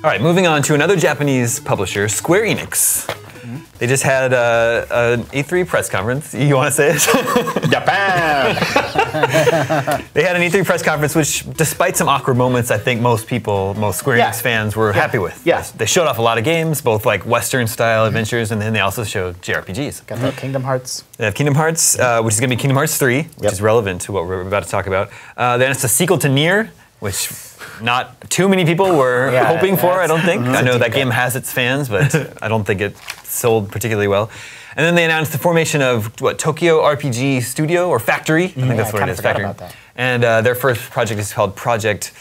All right, moving on to another Japanese publisher, Square Enix. They just had an E3 press conference. You want to say it? Japan! They had an E3 press conference, which, despite some awkward moments, I think most Square Enix fans were happy with. Yeah. They showed off a lot of games, both like Western-style adventures, and then they also showed JRPGs. Got the Kingdom Hearts. They have Kingdom Hearts, which is going to be Kingdom Hearts 3, which is relevant to what we're about to talk about. Then it's a sequel to Nier, which not too many people were hoping for, I don't think. I know that game has its fans, but I don't think it sold particularly well. And then they announced the formation of, Tokyo RPG Studio, or Factory? I think that's what it is, Factory. About that. And their first project is called Project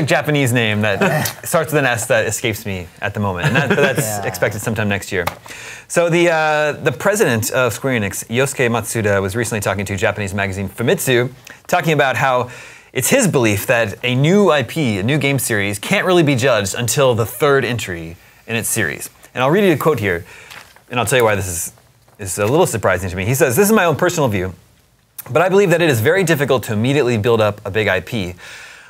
Japanese name that starts with an S that escapes me at the moment. And that's expected sometime next year. So the president of Square Enix, Yosuke Matsuda, was recently talking to Japanese magazine Famitsu, talking about how it's his belief that a new IP, a new game series, can't really be judged until the third entry in its series. And I'll read you a quote here, and I'll tell you why this is a little surprising to me. He says, "This is my own personal view, but I believe that it is very difficult to immediately build up a big IP.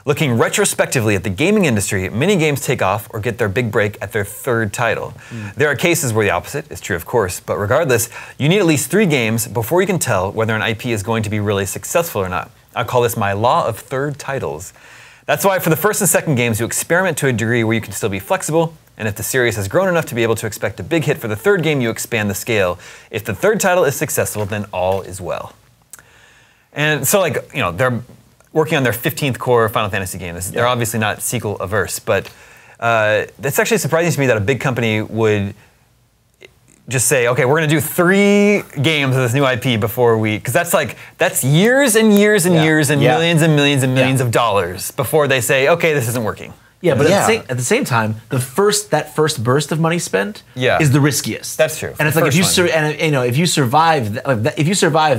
Looking retrospectively at the gaming industry, many games take off or get their big break at their third title. There are cases where the opposite is true, of course, but regardless, you need at least 3 games before you can tell whether an IP is going to be really successful or not. I call this my law of third titles. That's why for the first and second games, you experiment to a degree where you can still be flexible, and if the series has grown enough to be able to expect a big hit for the third game, you expand the scale. If the third title is successful, then all is well." And so, they're working on their 15th core Final Fantasy game. They're obviously not sequel averse, but that's actually surprising to me that a big company would just say, okay, we're going to do 3 games of this new IP before because that's years and years and years and millions and millions and millions of dollars before they say, okay, this isn't working. Yeah, but at the same time, that first burst of money spent is the riskiest. That's true. And it's like if you survive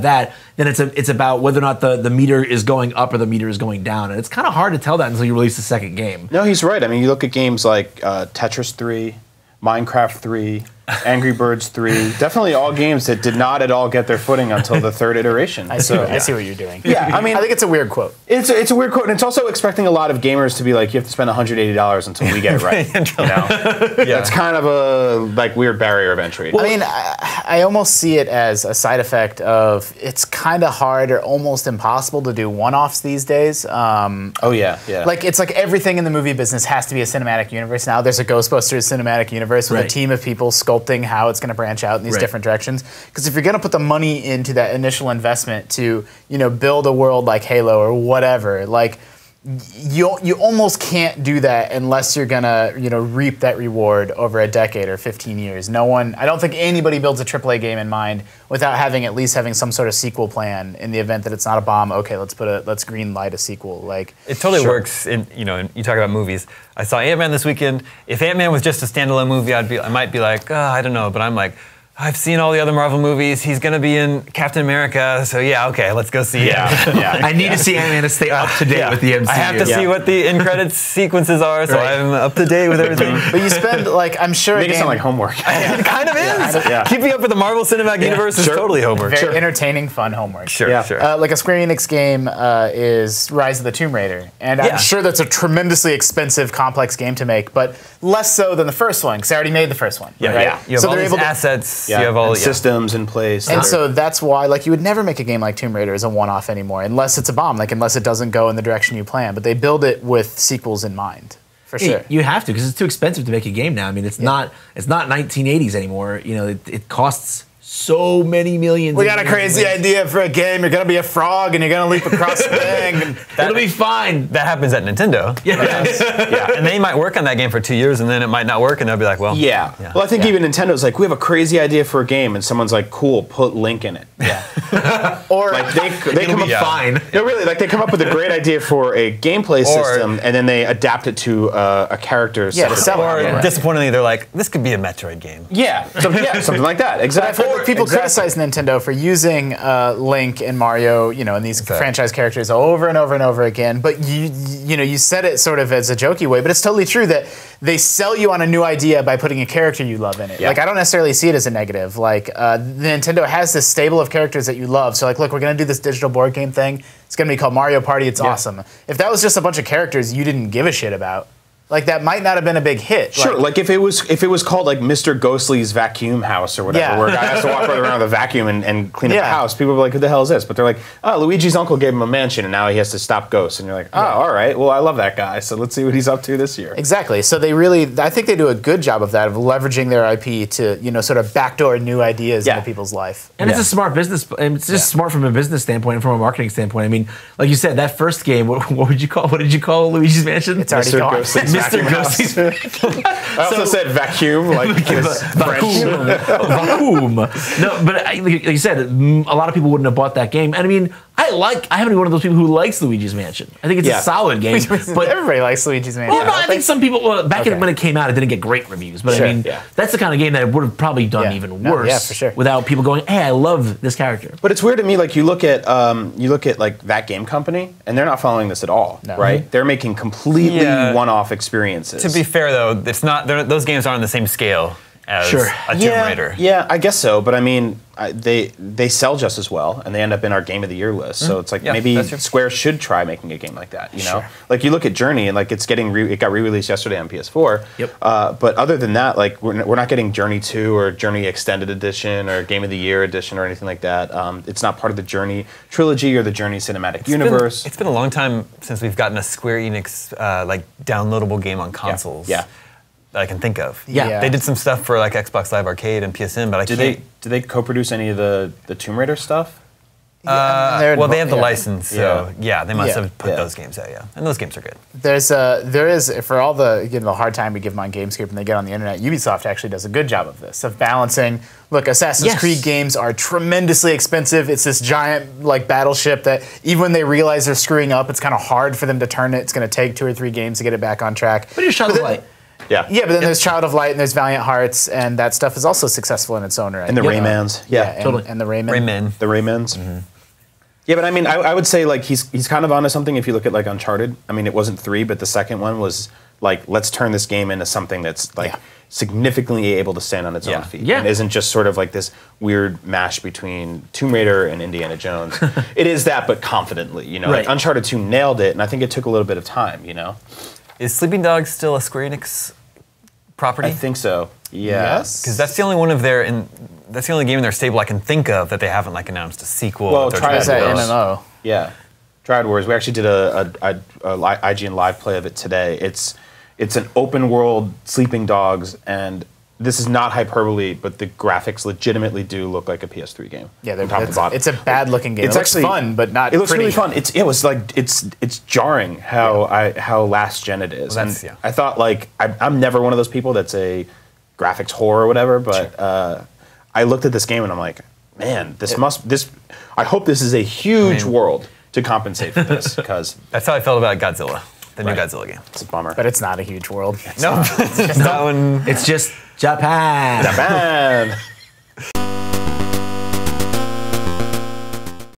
that, then it's about whether or not the meter is going up or the meter is going down, and it's kind of hard to tell that until you release the second game. No, he's right. I mean, you look at games like Tetris 3, Minecraft 3, Angry Birds 3, definitely all games that did not at all get their footing until the third iteration. I see what you're doing. Yeah, I mean, I think it's a weird quote. It's a weird quote, and it's also expecting a lot of gamers to be like, you have to spend $180 until we get it right. That's kind of a weird barrier of entry. Well, I mean, I almost see it as a side effect of it's kind of hard or almost impossible to do one-offs these days. It's like everything in the movie business has to be a cinematic universe now. There's a Ghostbusters cinematic universe with a team of people sculpting how it's going to branch out in these different directions. Because if you're going to put the money into that initial investment to, build a world like Halo or whatever, you almost can't do that unless you're going to, reap that reward over a decade or 15 years. I don't think anybody builds a AAA game in mind without at least having some sort of sequel plan in the event that it's not a bomb. Okay, let's green light a sequel. It totally works in, you talk about movies. I saw Ant-Man this weekend. If Ant-Man was just a standalone movie, I might be like, I don't know, but I'm like, I've seen all the other Marvel movies. He's going to be in Captain America, so okay, let's go see it. I need to see Ant-Man to stay up to date with the MCU. I have to see what the end credits sequences are, so I'm up to date with everything. But you spend, I'm sure Make it sound like homework. It kind of is. Keeping up with the Marvel Cinematic Universe is totally homework. Very entertaining, fun homework. Sure. Like a Square Enix game is Rise of the Tomb Raider, and I'm sure that's a tremendously expensive, complex game to make, but less so than the first one, because I already made the first one. You have all these assets. You have all systems in place. And so that's why, you would never make a game like Tomb Raider as a one-off anymore, unless it's a bomb, unless it doesn't go in the direction you plan. But they build it with sequels in mind, for sure. You have to, because it's too expensive to make a game now. I mean, it's not 1980s anymore. It costs so many millions. We got a crazy idea for a game. You're gonna be a frog and you're gonna leap across the thing. It'll be fine. That happens at Nintendo. And they might work on that game for 2 years and then it might not work and they'll be like, well. Well, I think even Nintendo's like, we have a crazy idea for a game, and someone's like, cool, put Link in it. Or they come up fine. No, really, they come up with a great idea for a gameplay system, and then they adapt it to a character. Or disappointingly, they're like, this could be a Metroid game. Something like that. Exactly. people criticize Nintendo for using Link and Mario, and these franchise characters over and over and over again. But you said it sort of as a jokey way, but it's totally true that they sell you on a new idea by putting a character you love in it. Yeah. Like, I don't necessarily see it as a negative. Like, Nintendo has this stable of characters that you love. So, like, look, we're going to do this digital board game thing. It's going to be called Mario Party. It's awesome. If that was just a bunch of characters you didn't give a shit about, like, that might not have been a big hit. Sure, like if it was called like Mr. Ghostly's Vacuum House or whatever, where a guy has to walk around with a vacuum and clean up the house, people are like, who the hell is this? But they're like, oh, Luigi's uncle gave him a mansion and now he has to stop ghosts. And you're like, oh, all right, well, I love that guy, so let's see what he's up to this year. Exactly. So I think they do a good job of that, of leveraging their IP to, sort of backdoor new ideas into people's life. And it's a smart business, and it's just smart from a business standpoint and from a marketing standpoint. I mean, like you said, that first game, what did you call Luigi's Mansion? It's already gone. Mr. Ghostly's I also said vacuum, like vacuum. Vacuum. No, but like you said, a lot of people wouldn't have bought that game. And I mean, I haven't been one of those people who likes Luigi's Mansion. I think it's a solid game. But everybody likes Luigi's Mansion. Well, no, I think some people, when it came out, it didn't get great reviews. But I mean, that's the kind of game that would have probably done even worse for sure. without people going, hey, I love this character. But it's weird to me, like, you look at like That Game Company, and they're not following this at all, right? They're making completely one-off experiences. To be fair, though, it's not. Those games aren't on the same scale as a Tomb Raider. Yeah, I guess so. But I mean, they sell just as well, and they end up in our Game of the Year list. So it's like maybe Square should try making a game like that. You know, like you look at Journey, and like it got re-released yesterday on PS4. Yep. But other than that, like we're not getting Journey 2 or Journey Extended Edition or Game of the Year Edition or anything like that. It's not part of the Journey trilogy or the Journey cinematic universe. It's been a long time since we've gotten a Square Enix like downloadable game on consoles. Yeah. That I can think of. Yeah. They did some stuff for like Xbox Live Arcade and PSN, but Did they co-produce any of the Tomb Raider stuff? Well, they have the license, so they must have put those games out, and those games are good. There is for all the hard time we give them on Gamescape and they get on the internet, Ubisoft actually does a good job of this, of balancing. Look, Assassin's Creed games are tremendously expensive. It's this giant like battleship that even when they realize they're screwing up, it's kind of hard for them to turn it. It's going to take 2 or 3 games to get it back on track. But it's Child of Light. Yeah, but then there's Child of Light and there's Valiant Hearts, and that stuff is also successful in its own right. And the Raymans. Totally. And the Rayman. The Raymans. Mm-hmm. Yeah, but I mean, I would say like he's kind of onto something if you look at like Uncharted. I mean, it wasn't 3, but the second one was like, let's turn this game into something that's like significantly able to stand on its own feet. And isn't just sort of like this weird mash between Tomb Raider and Indiana Jones. It is that, but confidently, you know. Like Uncharted 2 nailed it, and I think it took a little bit of time, you know. Is Sleeping Dogs still a Square Enix property? I think so. Yes. Because that's the only one of that's the only game in their stable I can think of that they haven't like announced a sequel. Well, Triad Wars. MMO. Yeah. Triad Wars. We actually did a IGN live play of it today. It's an open world Sleeping Dogs, and this is not hyperbole, but the graphics legitimately do look like a PS3 game. Yeah, it's a bad looking game. It looks fun, but not. It looks pretty. really fun. It's jarring how last gen it is. Well, and I thought like I'm never one of those people that's a graphics whore or whatever, but I looked at this game and I'm like, man, I hope this is a huge world to compensate for this, because that's how I felt about Godzilla, the new Godzilla game. It's a bummer. But it's not a huge world. No, it's just that one. It's just Japan. Japan.